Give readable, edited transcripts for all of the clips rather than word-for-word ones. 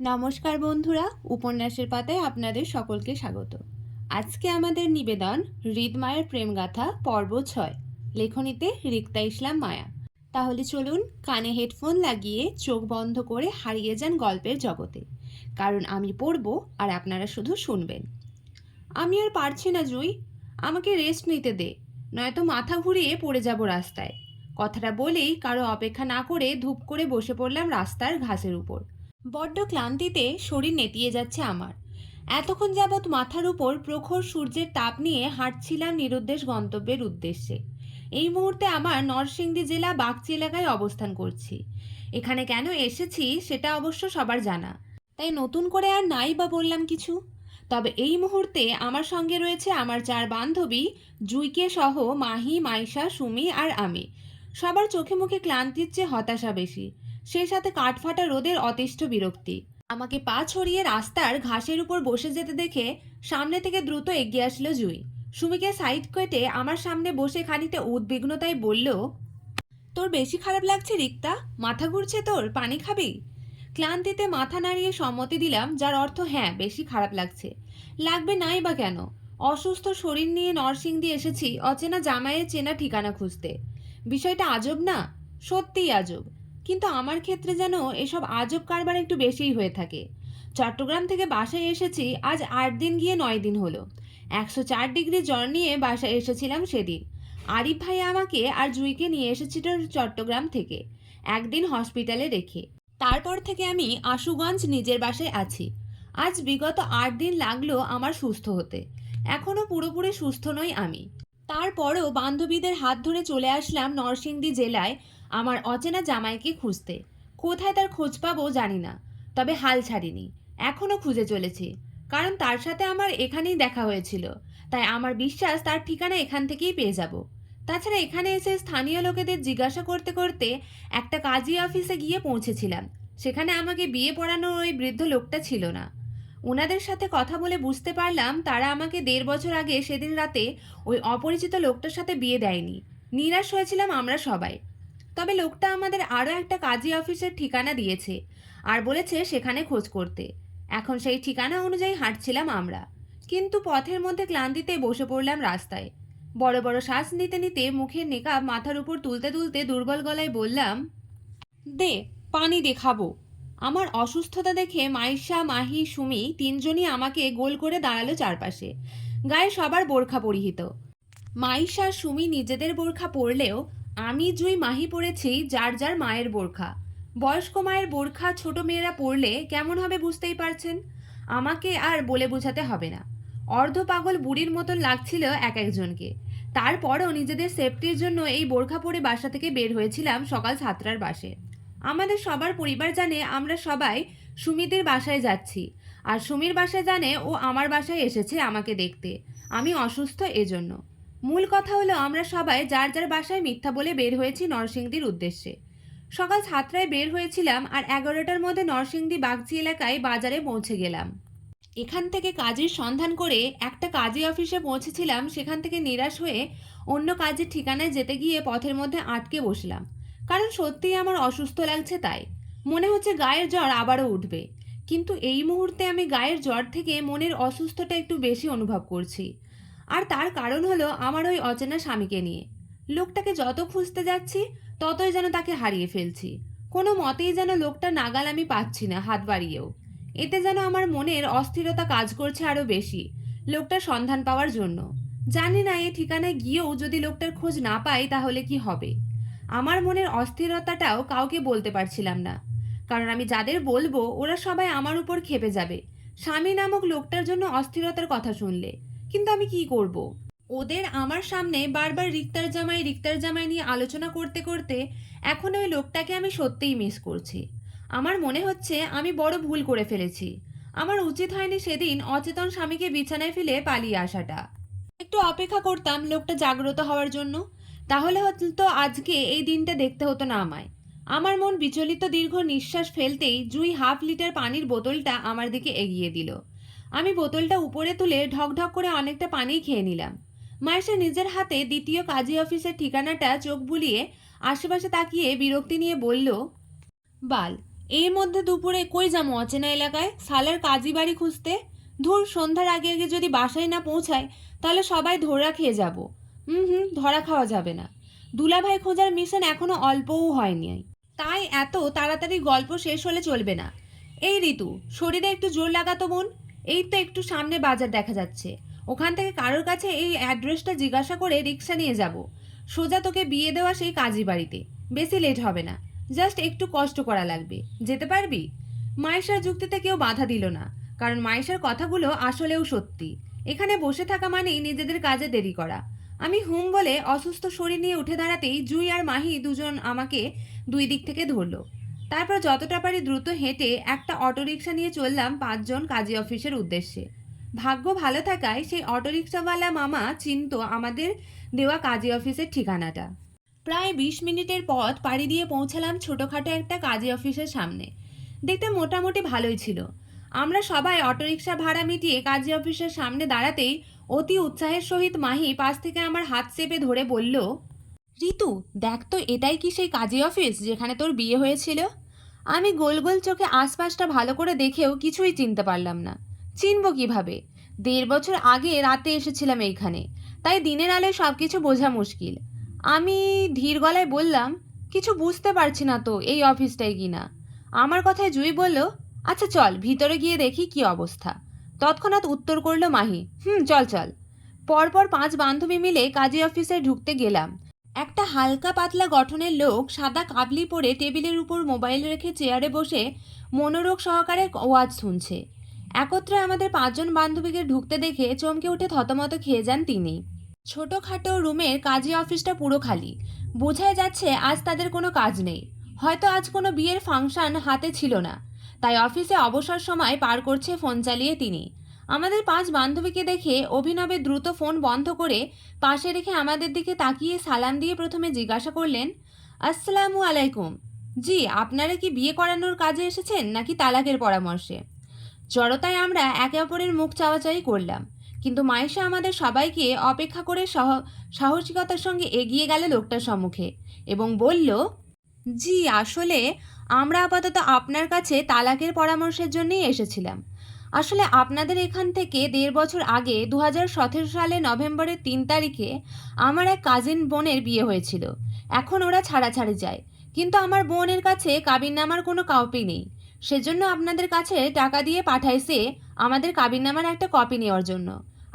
নমস্কার বন্ধুরা, উপন্যাসের পাতায় আপনাদের সকলকে স্বাগত। আজকে আমাদের নিবেদন হৃদমায়ের প্রেমগাথা পর্ব 6, লেখনীতে রিক্তা ইসলাম মায়া। তাহলে চলুন কানে হেডফোন লাগিয়ে চোখ বন্ধ করে হারিয়ে যান গল্পের জগতে, কারণ আমি পড়ব আর আপনারা শুধু শুনবেন। আমি আর পারছি না জুই, আমাকে রেস্ট নিতে দে, নয়তো মাথা ঘুরিয়ে পড়ে যাব রাস্তায়। কথাটা বলেই কারো অপেক্ষা না করে ধূপ করে বসে পড়লাম রাস্তার ঘাসের উপর। বড্ড ক্লান্তিতে শরীর নেতিয়ে যাচ্ছে আমার। এতক্ষণ যাবৎ মাথার উপর প্রখর সূর্যের তাপ নিয়ে হাঁটছিলাম নিরুদ্দেশ গন্তব্যের উদ্দেশ্যে। এই মুহূর্তে আমার নরসিংদী জেলা বাগচি এলাকায় অবস্থান করছি। এখানে কেন এসেছি সেটা অবশ্য সবার জানা, তাই নতুন করে আর নাই বা বললাম কিছু। তবে এই মুহূর্তে আমার সঙ্গে রয়েছে আমার 4 বান্ধবী, জুইকে সহ মাহি, মাইশা, সুমি আর আমি। সবার চোখে মুখে ক্লান্তির চেয়ে হতাশা বেশি, সেই সাথে কাঠফাটা রোদের অতিষ্ঠ বিরক্তি। আমাকে পা ছড়িয়ে রাস্তার ঘাসের উপর বসে যেতে দেখে সামনে থেকে দ্রুত এগিয়ে আসলো জুই। সুমিকে সাইড কেটে আমার সামনে বসে খানিকটা উদ্বিগ্নতায় বলল, তোর বেশি খারাপ লাগছে রিক্তা? মাথা ঘুরছে তোর? পানি খাবি? ক্লান্তিতে মাথা নাড়িয়ে সম্মতি দিলাম, যার অর্থ হ্যাঁ, বেশি খারাপ লাগছে। লাগবে নাই বা কেন? অসুস্থ শরীর নিয়ে নরসিংদী এসেছি অচেনা জামাইয়ের চেনা ঠিকানা খুঁজতে। বিষয়টা আজব না? সত্যিই আজব। কিন্তু আমার ক্ষেত্রে যেন এসব আজব কারবার একটু বেশিই হয়ে থাকে। চট্টগ্রাম থেকে বাসায় এসেছি আজ 8 দিন গিয়ে 9 দিন হলো। 104 ডিগ্রি জ্বর নিয়ে বাসায় এসেছিলাম সেদিন। আরিফ ভাই আমাকে আর জুইকে নিয়ে এসেছিল চট্টগ্রাম থেকে, একদিন হসপিটালে রেখে। তারপর থেকে আমি আশুগঞ্জ নিজের বাসায় আছি। আজ বিগত 8 দিন লাগলো আমার সুস্থ হতে। এখনো পুরোপুরি সুস্থ নই আমি। তারপরও বান্ধবীদের হাত ধরে চলে আসলাম নরসিংদী জেলায় আমার অচেনা জামাইকে খুঁজতে। কোথায় তার খোঁজ পাবো জানি না, তবে হাল ছাড়িনি, এখনো খুঁজে চলেছি। কারণ তার সাথে আমার এখানেই দেখা হয়েছিল, তাই আমার বিশ্বাস তার ঠিকানা এখান থেকেই পেয়ে যাব। তাছাড়া এখানে এসে স্থানীয় লোকেদের জিজ্ঞাসা করতে করতে একটা কাজী অফিসে গিয়ে পৌঁছেছিলাম। সেখানে আমাকে বিয়ে পড়ানোর ওই বৃদ্ধ লোকটা ছিল না। ওনাদের সাথে কথা বলে বুঝতে পারলাম তারা আমাকে 1.5 বছর আগে সেদিন রাতে ওই অপরিচিত লোকটার সাথে বিয়ে দেয়নি। নিরাশ হয়েছিলাম আমরা সবাই। তবে লোকটা আমাদের আরও একটা কাজী অফিসের ঠিকানা দিয়েছে আর বলেছে সেখানে খোঁজ করতে। এখন সেই ঠিকানা অনুযায়ী হাঁটছিলাম আমরা, কিন্তু পথের মধ্যে ক্লান্তিতে বসে পড়লাম রাস্তায়। বড় বড় শ্বাস নিতে নিতে মুখের নেকাব মাথার উপর তুলতে তুলতে দুর্বল গলায় বললাম, দে, পানি দে, খাবো। আমার অসুস্থতা দেখে মাইশা, মাহি, সুমি তিনজনই আমাকে গোল করে দাঁড়ালো চারপাশে। গায়ে সবার বোরখা পরিহিত। মাইশা, সুমি নিজেদের বোরখা পরলেও আমি, জুই, মাহি পরেছি যার যার মায়ের বোরখা। বয়স্ক মায়ের বোরখা ছোট মেয়েরা পরলে কেমন হবে বুঝতেই পারছেন। আমাকে আর বলে বোঝাতে হবে না। অর্ধ পাগল বুড়ির মতন লাগছিল এক একজনকে। তারপরও নিজেদের সেফটির জন্য এই বোরখা পরে বাসা থেকে বের হয়েছিলাম সকাল 7টার বাসে। আমাদের সবার পরিবার জানে আমরা সবাই সুমিদের বাসায় যাচ্ছি, আর সুমির বাসায় জানে ও আমার বাসায় এসেছে আমাকে দেখতে। আমি অসুস্থ এজন্য। মূল কথা হলো আমরা সবাই যার যার বাসায় মিথ্যা বলে বের হয়েছি নরসিংদীর উদ্দেশ্যে। সকাল 7টায় বের হয়েছিলাম আর 11টার মধ্যে নরসিংদী বাগচি এলাকায় বাজারে পৌঁছে গেলাম। এখান থেকে কাজের সন্ধান করে একটা কাজী অফিসে পৌঁছেছিলাম। সেখান থেকে নিরাশ হয়ে অন্য কাজের ঠিকানায় যেতে গিয়ে পথের মধ্যে আটকে বসলাম, কারণ সত্যিই আমার অসুস্থ লাগছে। তাই মনে হচ্ছে গায়ের জ্বর আবারও উঠবে। কিন্তু এই মুহূর্তে আমি গায়ের জ্বর থেকে মনের অসুস্থতা একটু বেশি অনুভব করছি। আর তার কারণ হলো আমার ওই অচেনা স্বামীকে নিয়ে। লোকটাকে যত খুঁজতে যাচ্ছি ততই যেন তাকে হারিয়ে ফেলছি। কোনো মতেই যেন লোকটা নাগাল আমি পাচ্ছি না হাত বাড়িয়েও। এতে যেন আমার মনের অস্থিরতা কাজ করছে আরো বেশি লোকটার সন্ধান পাওয়ার জন্য। জানি না এই ঠিকানায় গিয়েও যদি লোকটার খোঁজ না পাই তাহলে কি হবে। আমার মনের অস্থিরতাটাও কাউকে বলতে পারছিলাম না, কারণ আমি যাদের বলবো ওরা সবাই আমার উপর ক্ষেপে যাবে স্বামী নামক লোকটার জন্য অস্থিরতার কথা শুনলে। কিন্তু আমি কি করব? ওদের আমার সামনে বারবার রিক্তার জামাই নিয়ে আলোচনা করতে করতে এখন ওই লোকটাকে আমি সত্যিই মিস করছি। আমার মনে হচ্ছে আমি বড় ভুল করে ফেলেছি। আমার উচিত হয়নি সেদিন অচেতন স্বামীকে বিছানায় ফেলে পালিয়ে আসাটা। একটু অপেক্ষা করতাম লোকটা জাগ্রত হওয়ার জন্য, তাহলে হয়তো আজকে এই দিনটা দেখতে হতো না আমায়। আমার মন বিচলিত দীর্ঘ নিঃশ্বাস ফেলতেই জুই 1/2 লিটার পানির বোতলটা আমার দিকে এগিয়ে দিল। আমি বোতলটা উপরে তুলে ঢকঢক করে অনেকটা পানি খেয়ে নিলাম। মায়েশা নিজের হাতে দ্বিতীয় কাজী অফিসের ঠিকানাটা চোখ বুলিয়ে আশেপাশে তাকিয়ে বিরক্তি নিয়ে বলল, বাল, এর মধ্যে দুপুরে কই যাবো অচেনা এলাকায় সালার কাজী বাড়ি খুঁজতে? ধুর, সন্ধ্যার আগে আগে যদি বাসায় না পৌঁছায় তাহলে সবাই ধরা খেয়ে যাব। ধরা খাওয়া যাবে না। দুলাভাই খোঁজার মিশন এখনো অল্পও হয়নি, তাই এত তাড়াতাড়ি গল্প শেষ হলে চলবে না। এই ঋতু, শরীরে একটু জোর লাগাতো বোন। এই তো একটু সামনে বাজার দেখা যাচ্ছে, ওখান থেকে কারোর কাছে এই অ্যাড্রেসটা জিজ্ঞাসা করে রিক্সা নিয়ে যাব সোজা তোকে বিয়ে দেওয়া সেই কাজী বাড়িতে। বেশি লেট হবে না, জাস্ট একটু কষ্ট করা লাগবে। যেতে পারবি? মায়েশার যুক্তিতে কেউ বাধা দিল না, কারণ মায়েশার কথাগুলো আসলেও সত্যি। এখানে বসে থাকা মানেই নিজেদের কাজে দেরি করা। আমি হুম বলে অসুস্থ শরীর নিয়ে উঠে দাঁড়াতেই জুই আর মাহি দুজন আমাকে দুই দিক থেকে ধরলো। তারপর যতটা পারি দ্রুত হেঁটে একটা অটোরিকশা নিয়ে চললাম 5 জন কাজী অফিসের উদ্দেশ্যে। ভাগ্য ভালো থাকায় সেই অটোরিকশাওয়ালা মামা চিনত আমাদের দেওয়া কাজী অফিসের ঠিকানাটা। প্রায় 20 মিনিটের পথ পাড়ি দিয়ে পৌঁছালাম ছোটোখাটো একটা কাজী অফিসের সামনে। দেখতে মোটামুটি ভালোই ছিল। আমরা সবাই অটোরিকশা ভাড়া মিটিয়ে কাজী অফিসের সামনে দাঁড়াতেই অতি উৎসাহের সহিত মাহি পাশ থেকে আমার হাত চেপে ধরে বলল, ঋতু দেখ তো, এটাই কি সেই কাজী অফিস যেখানে তোর বিয়ে হয়েছিল? আমি গোল গোল চোখে আশপাশটা ভালো করে দেখেও কিছুই চিনতে পারলাম না। চিনব কিভাবে? 1.5 বছর আগে রাতে এসেছিলাম এইখানে, তাই দিনের আলোয় সব কিছু বোঝা মুশকিল। আমি ধীর গলায় বললাম, কিছু বুঝতে পারছি না তো এই অফিসটাই কিনা। আমার কথায় জুই বলল, আচ্ছা চল ভিতরে গিয়ে দেখি কি অবস্থা। তৎক্ষণাৎ উত্তর করলো মাহি, চল চল। পরপর 5 বান্ধবী মিলে কাজী অফিসে ঢুকতে গেলাম। একটা হালকা পাতলা গঠনের লোক সাদা কাবলি পরে টেবিলের উপর মোবাইল রেখে চেয়ারে বসে মনোযোগ সহকারে ওয়াজ শুনছে। একত্রে আমাদের 5 জন বান্ধবীকে ঢুকতে দেখে চমকে উঠে থতমত খেয়ে যান তিনি। ছোটোখাটো রুমের কাজী অফিসটা পুরো খালি। বোঝাই যাচ্ছে আজ তাদের কোনো কাজ নেই। হয়তো আজ কোনো বিয়ের ফাংশন হাতে ছিল না, তাই অফিসে অবসর সময় পার করছে ফোন চালিয়ে তিনি। আমাদের 5 বান্ধবীকে দেখে অভিনবে দ্রুত ফোন বন্ধ করে পাশে রেখে আমাদের দিকে তাকিয়ে সালাম দিয়ে প্রথমে জিজ্ঞাসা করলেন, আসসালামু আলাইকুম। জি, আপনারা কি বিয়ে করানোর কাজে এসেছেন নাকি তালাকের পরামর্শে? জড়তায় আমরা একে অপরের মুখ চাওয়াচাই করলাম, কিন্তু মায়েশা আমাদের সবাইকে অপেক্ষা করে সাহসিকতার সঙ্গে এগিয়ে গেল লোকটার সম্মুখে এবং বলল, জি আসলে আমরা আপাতত আপনার কাছে তালাকের পরামর্শের জন্যই এসেছিলাম। আসলে আপনাদের এখান থেকে 1.5 বছর আগে 2017 সালে নভেম্বরের 3 তারিখে আমার এক কাজিন বোনের বিয়ে হয়েছিল। এখন ওরা ছাড়াছাড়ি যায়, কিন্তু আমার বোনের কাছে কাবিননামার কোনো কপি নেই। সেজন্য আপনাদের কাছে টাকা দিয়ে পাঠাইছে আমাদের কাবিননামার একটা কপি নেওয়ার জন্য।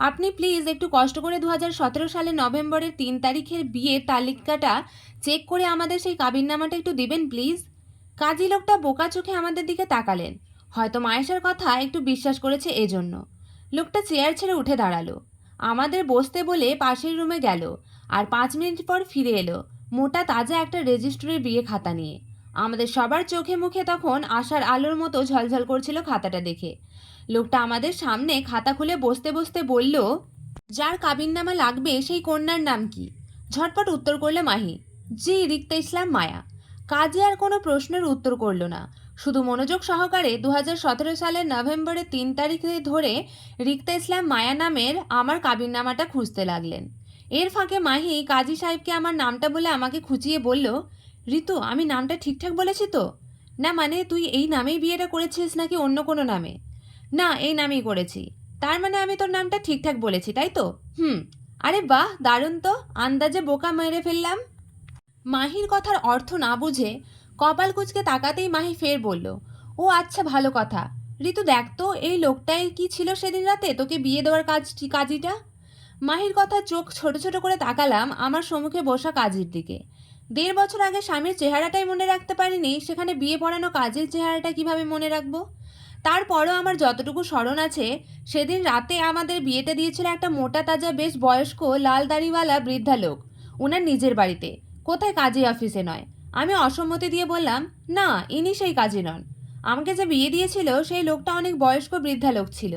আপনি প্লিজ একটু কষ্ট করে 2017 সালে নভেম্বরের 3 তারিখের বিয়ের তালিকাটা চেক করে আমাদের সেই কাবিননামাটা একটু দিবেন প্লিজ। কাজী লোকটা বোকা চোখে আমাদের দিকে তাকালেন। হয়তো মায়েশার কথা একটু বিশ্বাস করেছে এজন্য। লোকটা চেয়ার ছেড়ে উঠে দাঁড়ালো, আমাদের বসতে বলে পাশের রুমে গেল, আর 5 মিনিট পর ফিরে এলো মোটা তাজা একটা রেজিস্ট্রির বিয়ে খাতা নিয়ে। আমাদের সবার চোখে মুখে তখন আশার আলোর মতো ঝলঝল করছিল খাতাটা দেখে। লোকটা আমাদের সামনে খাতা খুলে বসতে বসতে বলল, যার কাবিননামা লাগবে সেই কন্যার নাম কি? ঝটপট উত্তর করলো মাহি, জি রিক্তা ইসলাম মায়া। কাজে আর কোনো প্রশ্নের উত্তর করলো না, শুধু মনোযোগ সহকারে 2017 সালের নভেম্বরের 3 তারিখে ধরে রিক্তা ইসলাম মায়া নামের আমার কাবিননামাটা খুঁজতে লাগলেন। এর ফাঁকে মাহি কাজী সাহেবকে আমার নামটা বলে আমাকে খুঁচিয়ে বলল, ঋতু আমি নামটা ঠিকঠাক বলেছি তো? না মানে তুই এই নামেই বিয়েটা করেছিস নাকি অন্য কোনো নামে? না, এই নামেই করেছি। তার মানে আমি তোর নামটা ঠিকঠাক বলেছি তাই তো? আরে বাহ, দারুণ তো, আন্দাজে বোকা মেরে ফেললাম। মাহির কথার অর্থ না বুঝে কপাল কুঁচকে তাকাতেই মাহি ফের বলল, ও আচ্ছা ভালো কথা। ঋতু দেখ তো এই লোকটাই কি ছিল সেদিন রাতে তোকে বিয়ে দেওয়ার কাজীটা? মাহির কথা চোখ ছোট ছোট করে তাকালাম আমার সম্মুখে বসা কাজীর দিকে। 1.5 বছর আগে স্বামীর চেহারাটাই মনে রাখতে পারিনি, সেখানে বিয়ে পড়ানো কাজের চেহারাটা কিভাবে মনে রাখবো? তারপরও আমার যতটুকু স্মরণ আছে, সেদিন রাতে আমাদের বিয়েতে দিয়েছিল একটা মোটা তাজা বেশ বয়স্ক লাল দাড়িওয়ালা বৃদ্ধা লোক, ওনার নিজের বাড়িতে, কোথায় কাজী অফিসে নয়। আমি অসম্মতি দিয়ে বললাম, না ইনি সেই কাজী নন। আমাকে যে বিয়ে দিয়েছিল সেই লোকটা অনেক বয়স্ক বৃদ্ধা লোক ছিল।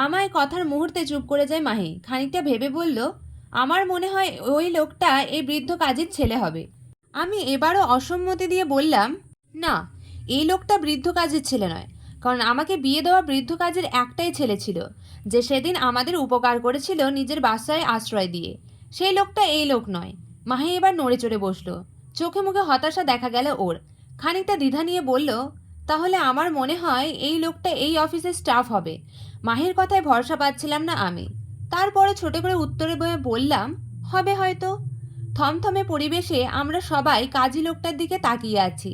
আমায় কথার মুহূর্তে চুপ করে যায় মাহি, খানিকটা ভেবে বলল, আমার মনে হয় ওই লোকটা এই বৃদ্ধ কাজীর ছেলে হবে। আমি এবারও অসম্মতি দিয়ে বললাম, না এই লোকটা বৃদ্ধ কাজের ছেলে নয়, কারণ আমাকে বিয়ে দেওয়া বৃদ্ধ কাজের একটাই ছেলে ছিল যে সেদিন আমাদের উপকার করেছিল নিজের বাসায় আশ্রয় দিয়ে। সেই লোকটা এই লোক নয়। মাহি এবার নড়ে চড়ে বসলো, চোখে মুখে হতাশা দেখা গেল ওর। খানিকটা দ্বিধা নিয়ে বলল, তাহলে আমার মনে হয় এই লোকটা এই অফিসের স্টাফ হবে। মাহির কথায় ভরসা পাচ্ছিলাম না আমি। তারপরে ছোট করে উত্তরে বললাম, হবে হয়তো। থমথমে পরিবেশে আমরা সবাই কাজী লোকটার দিকে তাকিয়ে আছি,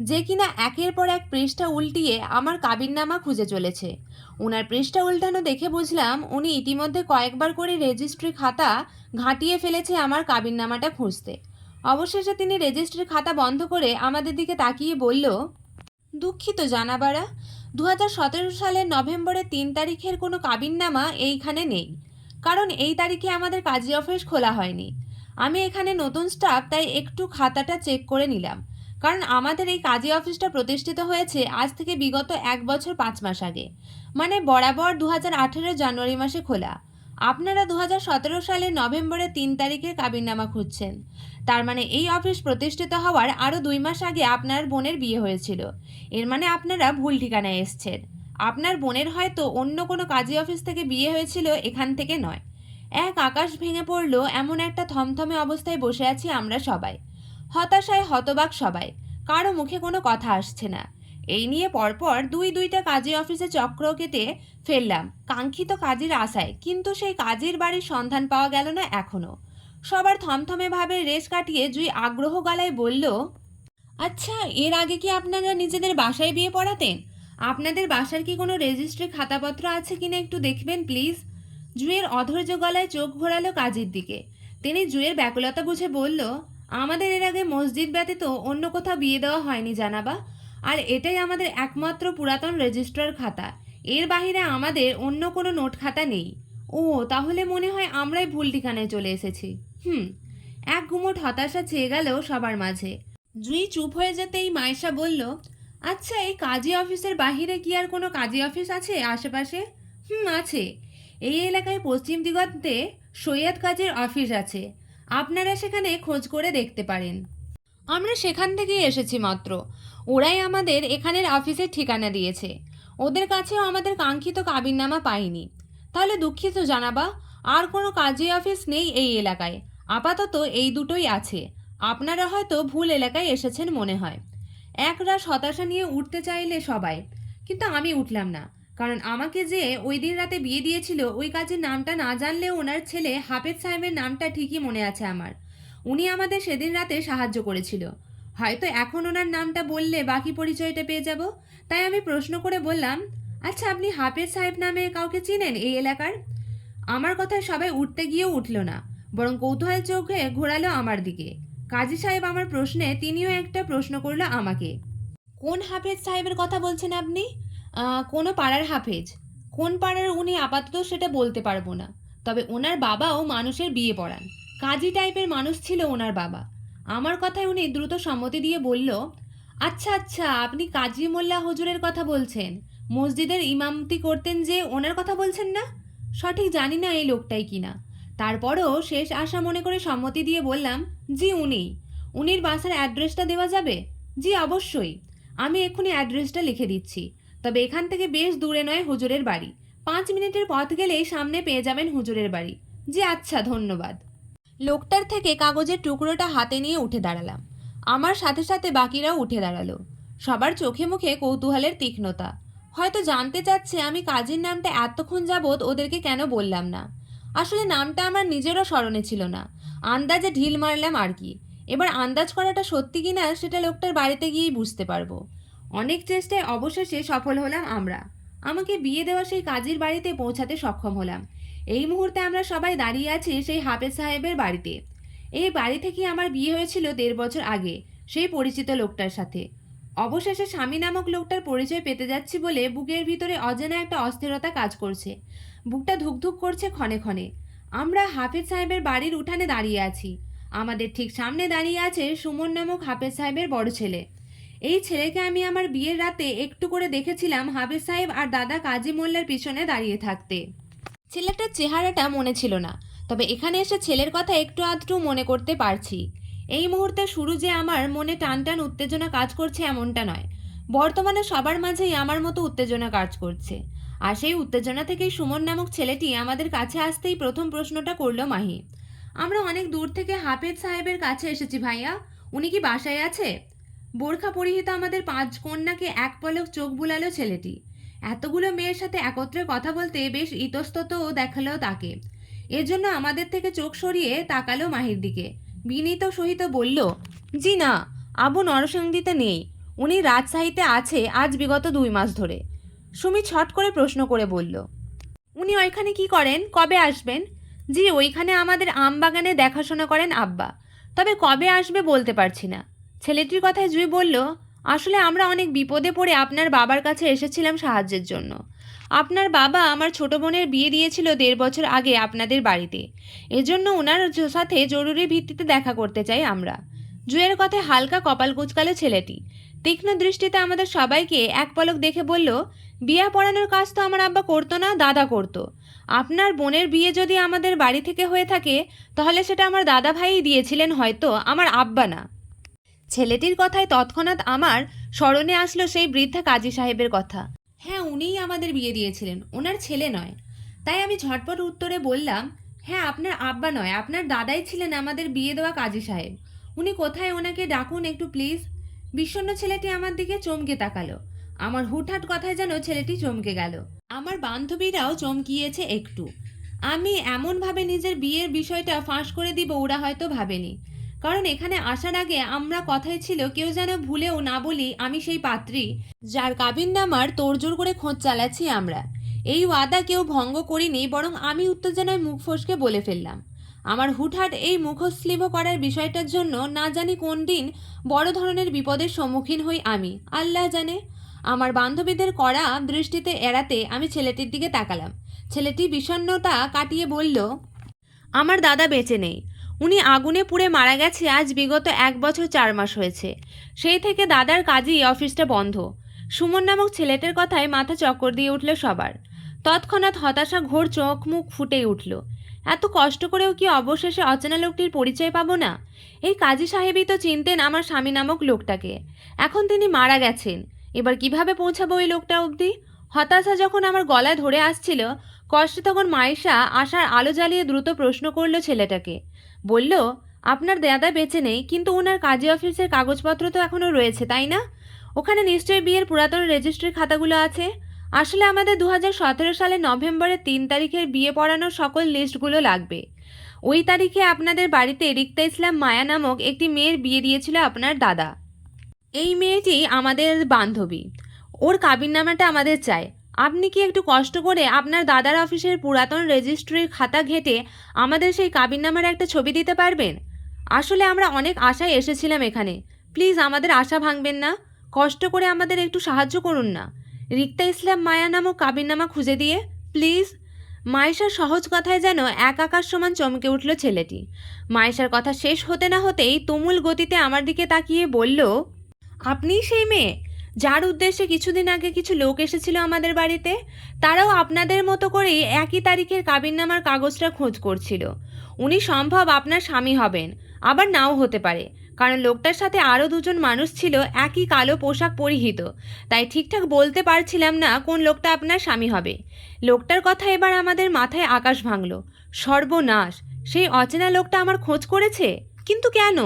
যে কিনা একের পর এক পৃষ্ঠা উল্টিয়ে আমার কাবিননামা খুঁজে চলেছে। ওনার পৃষ্ঠা উল্টানো দেখে বুঝলাম উনি ইতিমধ্যে কয়েকবার করে রেজিস্ট্রি খাতা ঘাঁটিয়ে ফেলেছে আমার কাবিননামাটা খুঁজতে। অবশেষে তিনি রেজিস্ট্রি খাতা বন্ধ করে আমাদের দিকে তাকিয়ে বলল, দুঃখিত জানাবারা, 2017 সালের নভেম্বরের 3 তারিখের কোনো কাবিননামা এইখানে নেই, কারণ এই তারিখে আমাদের কাজী অফিস খোলা হয়নি। আমি এখানে নতুন স্টাফ, তাই একটু খাতাটা চেক করে নিলাম, কারণ আমাদের এই কাজী অফিসটা প্রতিষ্ঠিত হয়েছে আজ থেকে বিগত 1 বছর 5 মাস আগে, মানে বরাবর 2018 জানুয়ারি মাসে খোলা। আপনারা 2017 সালের নভেম্বরের 3 তারিখের কাবিননামা খুঁজছেন, তার মানে এই অফিস প্রতিষ্ঠিত হওয়ার আরও 2 মাস আগে আপনার বোনের বিয়ে হয়েছিল। এর মানে আপনারা ভুল ঠিকানায় এসছেন। আপনার বোনের হয়তো অন্য কোনো কাজী অফিস থেকে বিয়ে হয়েছিল, এখান থেকে নয়। এক আকাশ ভেঙে পড়ল এমন একটা থমথমে অবস্থায় বসে আছি আমরা সবাই, হতাশায় হতবাক সবাই, কারো মুখে কোনো কথা আসছে না। এই নিয়ে পরপর দুইটা কাজী অফিসে চক্র কেটে ফেললাম কাঙ্ক্ষিত কাজের আশায়, কিন্তু সেই কাজের বাড়ির সন্ধান পাওয়া গেল না এখনো। সবার থমথমে ভাবে রেশ কাটিয়ে জুই আগ্রহ গলায় বলল, আচ্ছা, এর আগে কি আপনারা নিজেদের বাসায় বিয়ে পড়াতেন? আপনাদের বাসার কি কোনো রেজিস্ট্রি খাতাপত্র আছে কিনা একটু দেখবেন প্লিজ। জুয়ের অধৈর্য গলায় চোখ ঘোরালো কাজীর দিকে। তিনি জুয়ের ব্যাকুলতা বুঝে বলল, আমাদের এর আগে মসজিদ ব্যতীত অন্য কোথাও বিয়ে দেওয়া হয়নি জানাবা, আর এটাই আমাদের একমাত্র পুরাতন রেজিস্ট্রার খাতা। এর বাহিরে আমাদের অন্য কোনো নোট খাতা নেই। ও, তাহলে মনে হয় আমরাই ভুল ঠিকানায় চলে এসেছি। এক গুমোট হতাশা ছেয়ে গেল সবার মাঝে। জুই চুপ হয়ে যেতেই মায়েশা বলল, আচ্ছা, এই কাজী অফিসের বাহিরে কি আর কোনো কাজী অফিস আছে আশেপাশে? আছে। এই এলাকায় পশ্চিম দিগন্তে সৈয়দ কাজীর অফিস আছে। আপনারা সেখানে খোঁজ করে দেখতে পারেন। আমরা সেখান থেকেই এসেছি মাত্র। ওরাই আমাদের এখানের অফিসের ঠিকানা দিয়েছে। ওদের কাছেও আমাদের কাঙ্ক্ষিত কাবিননামা পাইনি। তাহলে দুঃখিত জানাবা, আর কোনো কাজী অফিস নেই এই এলাকায়। আপাতত এই দুটোই আছে। আপনারা হয়তো ভুল এলাকায় এসেছেন মনে হয়। একরাশ হতাশা নিয়ে উঠতে চাইলে সবাই, কিন্তু আমি উঠলাম না, কারণ আমাকে যে ওই দিন রাতে বিয়ে দিয়েছিল ওই কাজের নামটা না জানলেও ওনার ছেলে হাফেজ সাহেবের নামটা ঠিকই মনে আছে আমার। উনি আমাদের সেদিন রাতে সাহায্য করেছিল। হয়তো এখন ওনার নামটা বললে বাকি পরিচয়টা পেয়ে যাব। তাই আমি প্রশ্ন করে বললাম, আচ্ছা, আপনি হাফেজ সাহেব নামে কাউকে চিনেন এই এলাকার? আমার কথায় সবাই উঠতে গিয়েও উঠল না, বরং কৌতূহল চোখে ঘোরালো আমার দিকে। কাজী সাহেব আমার প্রশ্নে তিনিও একটা প্রশ্ন করলো আমাকে। কোন হাফেজ সাহেবের কথা বলছেন আপনি? কোনো পাড়ার হাফেজ। কোন পাড়ার উনি আপাতত সেটা বলতে পারবো না, তবে ওনার বাবাও মানুষের বিয়ে পড়ান। কাজী টাইপের মানুষ ছিল ওনার বাবা। আমার কথায় উনি দ্রুত সম্মতি দিয়ে বলল, আচ্ছা আচ্ছা, আপনি কাজী মোল্লা হুজুরের কথা বলছেন। মসজিদের ইমামতি করতেন যে, ওনার কথা বলছেন না? সঠিক জানি না এই লোকটাই কিনা। তারপরও শেষ আশা মনে করে সম্মতি দিয়ে বললাম, জি উনি। উনির বাসার অ্যাড্রেসটা দেওয়া যাবে? জি অবশ্যই। আমি এক্ষুনি অ্যাড্রেসটা লিখে দিচ্ছি। তবে এখান থেকে বেশ দূরে নয় হুজুরের বাড়ি। 5 মিনিটের পথ গেলেই সামনে পেয়ে যাবেন হুজুরের বাড়ি। জি আচ্ছা, ধন্যবাদ। লোকটার থেকে কাগজের টুকরোটা হাতে নিয়ে উঠে দাঁড়ালাম। আমার সাথে সাথে বাকিরাও উঠে দাঁড়ালো। সবার চোখে মুখে কৌতূহলের তীক্ষ্ণতা। হয়তো জানতে চাচ্ছে আমি কাজীর নামটা এতক্ষণ যাবৎ ওদেরকে কেন বললাম না। আসলে নামটা আমার নিজেরও স্মরণে ছিল না। আন্দাজে ঢিল মারলাম আর কি। এবার আন্দাজ করাটা সত্যি কিনা সেটা লোকটার বাড়িতে গিয়েই বুঝতে পারবো। অনেক চেষ্টায় অবশেষে সফল হলাম আমরা। আমাকে বিয়ে দেওয়া সেই কাজীর বাড়িতে পৌঁছাতে সক্ষম হলাম। এই মুহূর্তে আমরা সবাই দাঁড়িয়ে আছি সেই হাফেজ সাহেবের বাড়িতে। এই বাড়ি থেকে আমার বিয়ে হয়েছিল 1.5 বছর আগে সেই পরিচিত লোকটার সাথে। অবশেষে স্বামী নামক লোকটার পরিচয় পেতে যাচ্ছি বলে বুকের ভিতরে অজানা একটা অস্থিরতা কাজ করছে। বুকটা ধুকধুক করছে ক্ষণে ক্ষণে। আমরা হাফেজ সাহেবের বাড়ির উঠানে দাঁড়িয়ে আছি। আমাদের ঠিক সামনে দাঁড়িয়ে আছে সুমন নামক হাফেজ সাহেবের বড় ছেলে। এই ছেলেকে আমি আমার বিয়ের রাতে একটু করে দেখেছিলাম হাফেজ সাহেব আর দাদা কাজী মোল্লার পিছনে দাঁড়িয়ে থাকতে। ছেলেটার চেহারাটা মনে ছিল না, তবে এখানে এসে ছেলের কথা একটু আধটু মনে করতে পারছি। এই মুহূর্তে শুরু যে আমার মনে টান টান উত্তেজনা কাজ করছে এমনটা নয়। বর্তমানে সবার মাঝেই আমার মতো উত্তেজনা কাজ করছে। আর সেই উত্তেজনা থেকেই সুমন নামক ছেলেটি আমাদের কাছে আসতেই প্রথম প্রশ্নটা করলো মাহি। আমরা অনেক দূর থেকে হাফেজ সাহেবের কাছে এসেছি ভাইয়া, উনি কি বাসায় আছে? বোরখা পরিহিত আমাদের 5 কন্যাকে এক পলক চোখ বুলালো ছেলেটি। এতগুলো মেয়ের সাথে একত্রে কথা বলতে বেশ ইতস্ততও দেখালো তাকে। এজন্য আমাদের থেকে চোখ সরিয়ে তাকালো মাহির দিকে। বিনীত সহিত বলল, জি না, আবু নরসিংদীতে নেই। উনি রাজশাহীতে আছে আজ বিগত 2 মাস ধরে। সুমি ছট করে প্রশ্ন করে বলল, উনি ওইখানে কি করেন? কবে আসবেন? জি, ওইখানে আমাদের আম বাগানে দেখাশোনা করেন আব্বা। তবে কবে আসবে বলতে পারছি না। ছেলেটির কথায় জুই বলল, আসলে আমরা অনেক বিপদে পড়ে আপনার বাবার কাছে এসেছিলাম সাহায্যের জন্য। আপনার বাবা আমার ছোট বোনের বিয়ে দিয়েছিল 1.5 বছর আগে আপনাদের বাড়িতে। এজন্য ওনার সাথে জরুরি ভিত্তিতে দেখা করতে চাই আমরা। জুয়ের কথায় হালকা কপাল কুঁচকালো ছেলেটি। তীক্ষ্ণ দৃষ্টিতে আমাদের সবাইকে এক পলক দেখে বলল, বিয়া পড়ানোর কাজ তো আমার আব্বা করতো না, দাদা করতো। আপনার বোনের বিয়ে যদি আমাদের বাড়ি থেকে হয়ে থাকে তাহলে সেটা আমার দাদা ভাইই দিয়েছিলেন, হয়তো আমার আব্বা না। ছেলেটির কথায় তৎক্ষণাৎ আমার স্মরণে আসলো সেই বৃদ্ধা কাজী সাহেবের কথা। হ্যাঁ, উনিই আমাদের বিয়ে দিয়েছিলেন, ওনার ছেলে নয়। তাই আমি ঝটপট উত্তরে বললাম, হ্যাঁ, আপনার আব্বা নয়, আপনার দাদাই ছিলেন আমাদের বিয়ে দেওয়া কাজী সাহেব। উনি কোথায়, ওনাকে ডাকুন একটু প্লিজ। বিষণ্ণ ছেলেটি আমার দিকে চমকে তাকালো। আমার হুটহাট কথায় যেন ছেলেটি চমকে গেল। আমার বান্ধবীরাও চমকিয়েছে একটু। আমি এমনভাবে নিজের বিয়ের বিষয়টা ফাঁস করে দিব ওরা হয়তো ভাবেনি। কারণ এখানে আসার আগে আমরা কথাই ছিল কেউ যেন ভুলেও না বলি আমি সেই পাত্রী যার কাবিননামার তোড়জোড় করে খোঁজ চালাচ্ছি আমরা। এই ওয়াদা কেউ ভঙ্গ করিনি, বরং আমি উত্তেজনায় মুখ ফসকে বলে ফেললাম। আমার হুটহাট এই মুখশ্লিভ করার বিষয়টার জন্য না জানি কোন দিন বড় ধরনের বিপদের সম্মুখীন হই আমি, আল্লাহ জানে। আমার বান্ধবীদের কড়া দৃষ্টিতে এড়াতে আমি ছেলেটির দিকে তাকালাম। ছেলেটি বিষণ্ণতা কাটিয়ে বলল, আমার দাদা বেঁচে নেই। উনি আগুনে পুড়ে মারা গেছে আজ বিগত 1 বছর 4 মাস হয়েছে। সেই থেকে দাদার কাজই অফিসটা বন্ধ। সুমন নামক ছেলেটার কথায় মাথা চক্কর দিয়ে উঠল সবার। তৎক্ষণাৎ হতাশা ঘোর চোখ মুখ ফুটেই উঠল। এত কষ্ট করেও কি অবশেষে অচেনা লোকটির পরিচয় পাবো না? এই কাজী সাহেবই তো চিনতেন আমার স্বামী নামক লোকটাকে। এখন তিনি মারা গেছেন। এবার কিভাবে পৌঁছাবো ওই লোকটা অবধি? হতাশা যখন আমার গলায় ধরে আসছিল, কষ্টে তখন মাইশা আশার আলো জ্বালিয়ে দ্রুত প্রশ্ন করল ছেলেটাকে। বলল, আপনার দাদা বেঁচে নেই, কিন্তু ওনার কাজী অফিসের কাগজপত্র তো এখনও রয়েছে, তাই না? ওখানে নিশ্চয়ই বিয়ের পুরাতন রেজিস্ট্রির খাতাগুলো আছে। আসলে আমাদের 2017 সালের নভেম্বরের 3 তারিখের বিয়ে পড়ানোর সকল লিস্টগুলো লাগবে। ওই তারিখে আপনাদের বাড়িতে রিক্তা ইসলাম মায়া নামক একটি মেয়ের বিয়ে দিয়েছিল আপনার দাদা। এই মেয়েটি আমাদের বান্ধবী। ওর কাবিননামাটা আমাদের চাই। আপনি কি একটু কষ্ট করে আপনার দাদার অফিসের পুরাতন রেজিস্ট্রির খাতা ঘেঁটে আমাদের সেই কাবিননামার একটা ছবি দিতে পারবেন? আসলে আমরা অনেক আশায় এসেছিলাম এখানে। প্লিজ আমাদের আশা ভাঙবেন না। কষ্ট করে আমাদের একটু সাহায্য করুন না, রিক্তা ইসলাম মায়া নামক কাবিননামা খুঁজে দিয়ে প্লিজ। মায়েশার সহজ কথায় যেন এক আকাশ সমান চমকে উঠল ছেলেটি। মায়েশার কথা শেষ হতে না হতেই তুমুল গতিতে আমার দিকে তাকিয়ে বলল, আপনিই সেই মেয়ে যার উদ্দেশ্যে কিছুদিন আগে কিছু লোক এসেছিল আমাদের বাড়িতে? তারাও আপনাদের মতো করেই একই তারিখের কাবিননামার কাগজটা খোঁজ করছিল। উনি সম্ভব আপনার স্বামী হবেন, আবার নাও হতে পারে, কারণ লোকটার সাথে আরও 2জন মানুষ ছিল একই কালো পোশাক পরিহিত। তাই ঠিকঠাক বলতে পারছিলাম না কোন লোকটা আপনার স্বামী হবে। লোকটার কথা এবার আমাদের মাথায় আকাশ ভাঙল। সর্বনাশ! সেই অচেনা লোকটা আমার খোঁজ করেছে, কিন্তু কেন?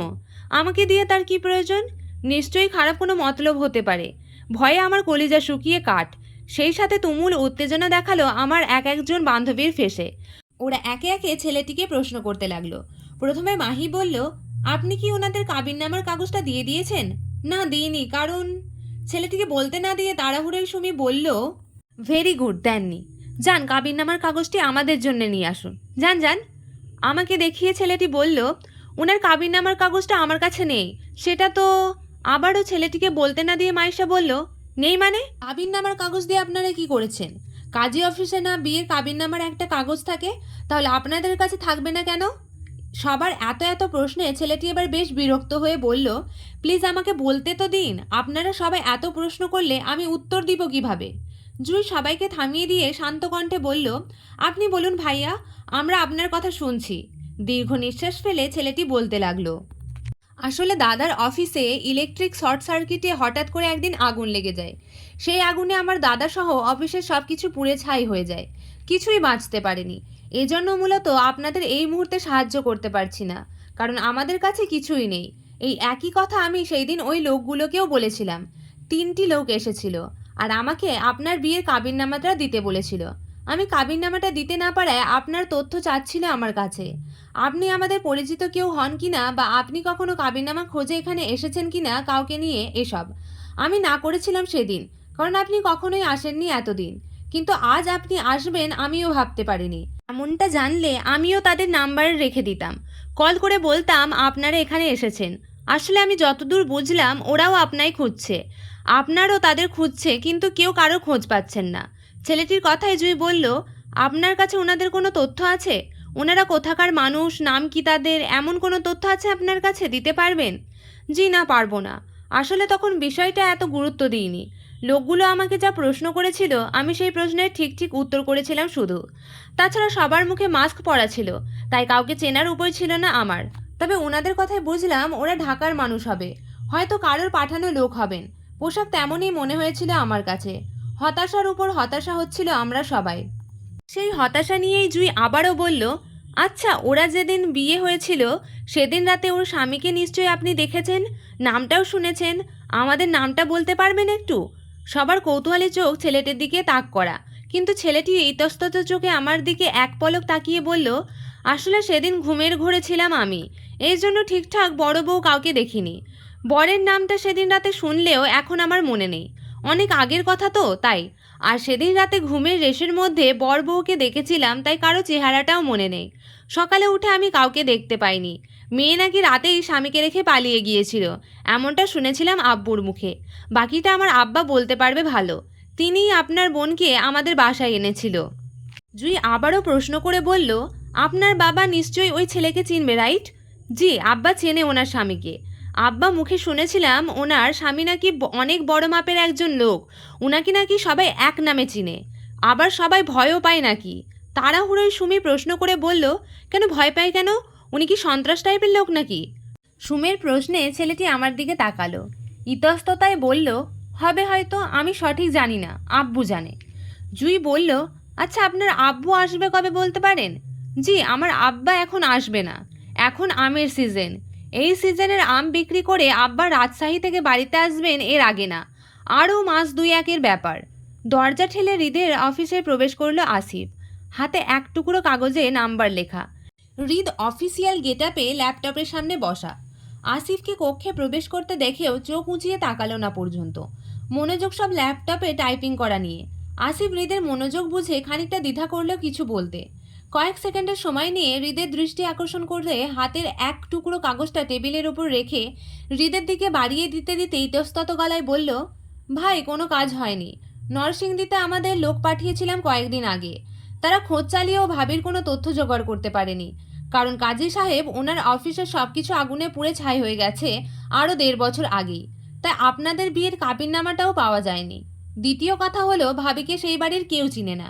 আমাকে দিয়ে তার কি প্রয়োজন? নিশ্চয়ই খারাপ কোনো মতলব হতে পারে। ভয়ে আমার কলিজা শুকিয়ে কাঠ। সেই সাথে তুমুল উত্তেজনা দেখালো আমার একজন বান্ধবীর ফেসে। ওরা একে একে ছেলেটিকে প্রশ্ন করতে লাগলো। প্রথমে মাহি বলল, আপনি কি ওনাদের কাবিননামার কাগজটা দিয়ে দিয়েছেন? না, দিইনি। কারণ? ছেলেটিকে বলতে না দিয়ে তাড়াহুড়োয় সুমি বলল, ভেরি গুড, দেননি। যান, কাবিননামার কাগজটি আমাদের জন্য নিয়ে আসুন। যান যান। আমাকে দেখিয়ে ছেলেটি বলল, ওনার কাবিননামার কাগজটা আমার কাছে নেই। সেটা তো। আবারও ছেলেটিকে বলতে না দিয়ে মাইশা বলল, নেই মানে? কাবিননামার কাগজ দিয়ে আপনারা কি করেছেন? কাজী অফিসে না বিয়ের কাবিননামার একটা কাগজ থাকে? তাহলে আপনাদের কাছে থাকবে না কেন? সবার এত এত প্রশ্নে ছেলেটি এবার বেশ বিরক্ত হয়ে বলল, প্লিজ আমাকে বলতে তো দিন। আপনারা সবাই এত প্রশ্ন করলে আমি উত্তর দিব কিভাবে? জুই সবাইকে থামিয়ে দিয়ে শান্ত কণ্ঠে বলল, আপনি বলুন ভাইয়া, আমরা আপনার কথা শুনছি। দীর্ঘ নিঃশ্বাস ফেলে ছেলেটি বলতে লাগলো, আসলে দাদার অফিসে ইলেকট্রিক শর্ট সার্কিটে হঠাৎ করে একদিন আগুন লেগে যায়। সেই আগুনে আমার দাদা সহ অফিসের সব কিছু পুড়ে ছাই হয়ে যায়। কিছুই বাঁচতে পারেনি। এজন্য মূলত আপনাদের এই মুহূর্তে সাহায্য করতে পারছি না, কারণ আমাদের কাছে কিছুই নেই। এই একই কথা আমি সেই দিন ওই লোকগুলোকেও বলেছিলাম। 3টি লোক এসেছিল আর আমাকে আপনার বিয়ের কাবিননামাটা দিতে বলেছিল। আমি কাবিননামাটা দিতে না পারায় আপনার তথ্য চাচ্ছিল আমার কাছে। আপনি আমাদের পরিচিত কেউ হন কিনা বা আপনি কখনো কাবিননামা খোঁজে এখানে এসেছেন কিনা কাউকে নিয়ে, এসব আমি না করেছিলাম সেদিন, কারণ আপনি কখনোই আসেননি এতদিন। কিন্তু আজ আপনি আসবেন আমিও ভাবতে পারিনি। এমনটা জানলে আমিও তাদের নাম্বার রেখে দিতাম, কল করে বলতাম আপনারা এখানে এসেছেন। আসলে আমি যতদূর বুঝলাম ওরাও আপনাই খুঁজছে, আপনারও তাদের খুঁজছে, কিন্তু কেউ কারো খোঁজ পাচ্ছেন না। ছেলেটির কথায় জুই বলল, আপনার কাছে ওনাদের কোনো তথ্য আছে? ওনারা কোথাকার মানুষ, নাম কি তাদের, এমন কোনো তথ্য আছে আপনার কাছে, দিতে পারবেন? জি না, পারবো না। আসলে তখন বিষয়টা এত গুরুত্ব দিইনি। লোকগুলো আমাকে যা প্রশ্ন করেছিল আমি সেই প্রশ্নের ঠিক ঠিক উত্তর করেছিলাম শুধু। তাছাড়া সবার মুখে মাস্ক পরা ছিল, তাই কাউকে চেনার উপায় ছিল না আমার। তবে ওনাদের কথায় বুঝলাম ওরা ঢাকার মানুষ হবে, হয়তো কারোর পাঠানো লোক হবেন। পোশাক তেমনই মনে হয়েছিল আমার কাছে। হতাশার উপর হতাশা হচ্ছিল আমরা সবাই। সেই হতাশা নিয়েই জুই আবারও বলল, আচ্ছা ওরা যেদিন বিয়ে হয়েছিল সেদিন রাতে ওর স্বামীকে নিশ্চয়ই আপনি দেখেছেন, নামটাও শুনেছেন। আমাদের নামটা বলতে পারবেন একটু? সবার কৌতূহলী চোখ ছেলেটির দিকে তাক করা, কিন্তু ছেলেটি ইতস্তত চোখে আমার দিকে এক পলক তাকিয়ে বলল, আসলে সেদিন ঘুমের ঘোরে ছিলাম আমি, এই জন্য ঠিকঠাক বড় বউ কাউকে দেখিনি। বরের নামটা সেদিন রাতে শুনলেও এখন আমার মনে নেই, অনেক আগের কথা তো তাই। আর সেদিন রাতে ঘুমের রেশের মধ্যে বর বউকে দেখেছিলাম, তাই কারো চেহারাটাও মনে নেই। সকালে উঠে আমি কাউকে দেখতে পাইনি। মেয়ে নাকি রাতেই স্বামীকে রেখে পালিয়ে গিয়েছিল, এমনটা শুনেছিলাম আব্বুর মুখে। বাকিটা আমার আব্বা বলতে পারবে ভালো, তিনিই আপনার বোনকে আমাদের বাসায় এনেছিল। জুই আবারও প্রশ্ন করে বলল, আপনার বাবা নিশ্চয়ই ওই ছেলেকে চিনবে, রাইট? জি, আব্বা চেনে ওনার স্বামীকে। আব্বা মুখে শুনেছিলাম ওনার স্বামী নাকি অনেক বড় মাপের একজন লোক, ওনাকে নাকি সবাই এক নামে চিনে, আবার সবাই ভয়ও পায় নাকি। তাড়াহুড়োয় সুমি প্রশ্ন করে বলল, কেন ভয় পায় কেন? উনি কি সন্ত্রাস টাইপের লোক নাকি? সুমের প্রশ্নে ছেলেটি আমার দিকে তাকালো, ইতস্ততায় বলল, হবে হয়তো, আমি সঠিক জানি না, আব্বু জানে। জুই বলল, আচ্ছা আপনার আব্বু আসবে কবে বলতে পারেন? জি, আমার আব্বা এখন আসবে না, এখন আমের সিজন। এই সিজনের আম বিক্রি করে আব্বা রাজশাহী থেকে বাড়িতে আসবেন, এর আগে না, আরও মাস 2-1-এর ব্যাপার। দরজা ঠেলে হৃদের অফিসে প্রবেশ করলো আসিফ, হাতে এক টুকরো কাগজে নাম্বার লেখা। হৃদ অফিসিয়াল গেটআপে ল্যাপটপের সামনে বসা। আসিফকে কক্ষে প্রবেশ করতে দেখেও চোখ উঁচিয়ে তাকালো না পর্যন্ত, মনোযোগ সব ল্যাপটপে টাইপিং করা নিয়ে। আসিফ হৃদের মনোযোগ বুঝে খানিকটা দ্বিধা করলেও কিছু বলতে। কয়েক সেকেন্ডের সময় নিয়ে হৃদের দৃষ্টি আকর্ষণ করলে হাতের এক টুকরো কাগজটা টেবিলের উপর রেখে হৃদের দিকে বাড়িয়ে দিতে দিতে ইতস্তত গলায় বলল, ভাই কোনো কাজ হয়নি। নরসিংদীতে আমাদের লোক পাঠিয়েছিলাম কয়েকদিন আগে, তারা খোঁজ চালিয়েও ভাবির কোনো তথ্য জোগাড় করতে পারেনি, কারণ কাজী সাহেব ওনার অফিসের সব কিছু আগুনে পুড়ে ছাই হয়ে গেছে আরও 1.5 বছর আগেই, তাই আপনাদের বিয়ের কাবিননামাটাও পাওয়া যায়নি। দ্বিতীয় কথা হলো, ভাবিকে সেই বাড়ির কেউ চিনে না,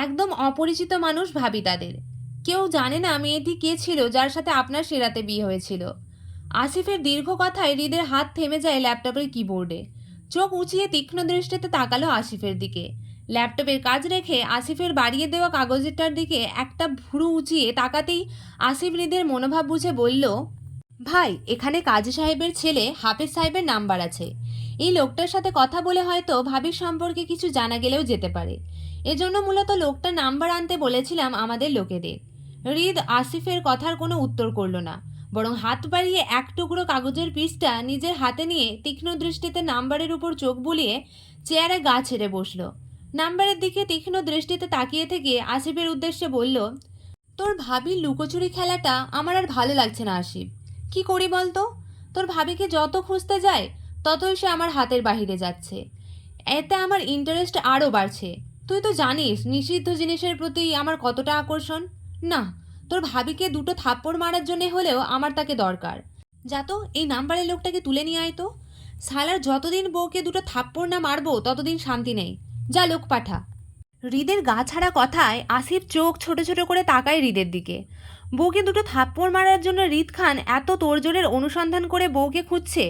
একদম অপরিচিত মানুষ ভাবি তাদের। কেউ জানে না মেয়েটি কে ছিল যার সাথে আপনার সে রাতে বিয়ে হয়েছিল। আসিফের দীর্ঘ কথায় হৃদের হাত থেমে যায় ল্যাপটপের কিবোর্ডে। চোখ উঁচিয়ে তীক্ষ্ণ দৃষ্টিতে তাকালো আসিফের দিকে। ল্যাপটপের কাজ রেখে আসিফের বাড়িয়ে দেওয়া কাগজটার দিকে একটা ভুরু উঁচিয়ে তাকাতেই আসিফ হৃদের মনোভাব বুঝে বলল, ভাই এখানে কাজী সাহেবের ছেলে হাফেজ সাহেবের নাম্বার আছে, এই লোকটার সাথে কথা বলে হয়তো ভাবির সম্পর্কে কিছু জানা গেলেও যেতে পারে, এজন্য মূলত লোকটার নাম্বার আনতে বলেছিলাম আমাদের লোকেদের। হৃদ আসিফের কথার কোনো উত্তর করল না, বরং হাত বাড়িয়ে এক টুকরো কাগজের পিসটা নিজের হাতে নিয়ে তীক্ষ্ণ দৃষ্টিতে নাম্বারের উপর চোখ বুলিয়ে চেয়ারে গা ছেড়ে বসল। নাম্বারের দিকে তীক্ষ্ণ দৃষ্টিতে তাকিয়ে থেকে আসিফের উদ্দেশ্যে বলল, তোর ভাবির লুকোচুরি খেলাটা আমার আর ভালো লাগছে না আসিফ। কি করি বলতো? তোর ভাবিকে যত খুঁজতে যায় ততই সে আমার হাতের বাহিরে যাচ্ছে, এতে আমার ইন্টারেস্ট আরও বাড়ছে। তুই তো জানিস নিষিদ্ধ জিনিসের প্রতি আমার কতটা আকর্ষণ। না, তোর ভাবিকে দুটো থাপ্পড় মারার জন্য হলেও আমার তাকে দরকার। যা তো এই নাম্বারের লোকটাকে তুলে নিয়ে আয় তো। শালার যতদিন বউকে দুটো থাপ্পড় না মারবো ততদিন শান্তি নেই। যা লোক পাঠা। হৃদের গা ছাড়া কথায় আসিফ চোখ ছোট ছোট করে তাকায় হৃদের দিকে। বউকে দুটো থাপ্পড় মারার জন্য হৃদ খান এত তোড়জোড়ের অনুসন্ধান করে বউকে খুঁজছে,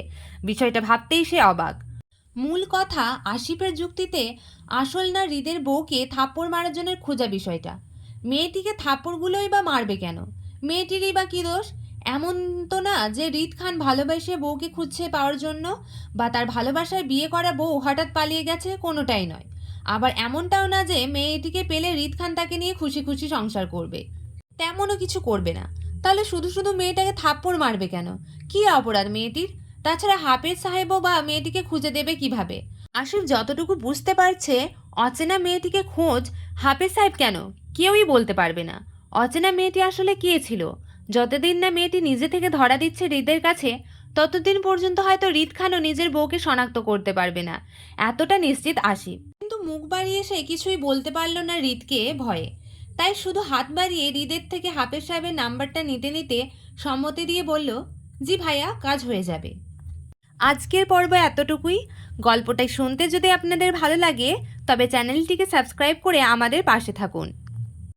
বিষয়টা ভাবতেই সে অবাক। মূল কথা, আসিফের যুক্তিতে আসল না হৃদের বউকে থাপ্পড় মারার জন্য খোঁজা বিষয়টা। মেয়েটিকে থাপ্পড়গুলোই বা মারবে কেন? মেয়েটিরই বা কী দোষ? এমন তো না যে রিদ খান ভালোবেসে বউকে খুঁজছে পাওয়ার জন্য, বা তার ভালোবাসায় বিয়ে করা বউ হঠাৎ পালিয়ে গেছে, কোনোটাই নয়। আবার এমনটাও না যে মেয়েটিকে পেলে রিদ খান তাকে নিয়ে খুশি খুশি সংসার করবে, তেমনও কিছু করবে না। তাহলে শুধু শুধু মেয়েটাকে থাপ্পড় মারবে কেন? কি অপরাধ মেয়েটির? তাছাড়া হাফেজ সাহেবও বা মেয়েটিকে খুঁজে দেবে কিভাবে? আসিফ যতটুকু বুঝতে পারছে, অচেনা মেয়েটিকে খোঁজ হাফেজ সাহেব কেন, কেউই বলতে পারবে না। অচেনা মেয়েটি আসলে কে ছিল? যতদিন না মেয়েটি নিজে থেকে ধরা দিচ্ছে হৃদের কাছে, ততদিন পর্যন্ত হয়তো হৃদ খানও নিজের বউকে শনাক্ত করতে পারবে না, এতটা নিশ্চিত আসিফ। কিন্তু মুখ বাড়িয়ে সে কিছুই বলতে পারল না হৃদকে ভয়ে। তাই শুধু হাত বাড়িয়ে হৃদের থেকে হাফেজ সাহেবের নাম্বারটা নিতে নিতে সম্মতি দিয়ে বলল, জি ভাইয়া, কাজ হয়ে যাবে। আজকের পর্ব এতটুকুই। গল্পটাই শুনতে যদি আপনাদের ভালো লাগে, তবে চ্যানেলটিকে সাবস্ক্রাইব করে আমাদের পাশে থাকুন।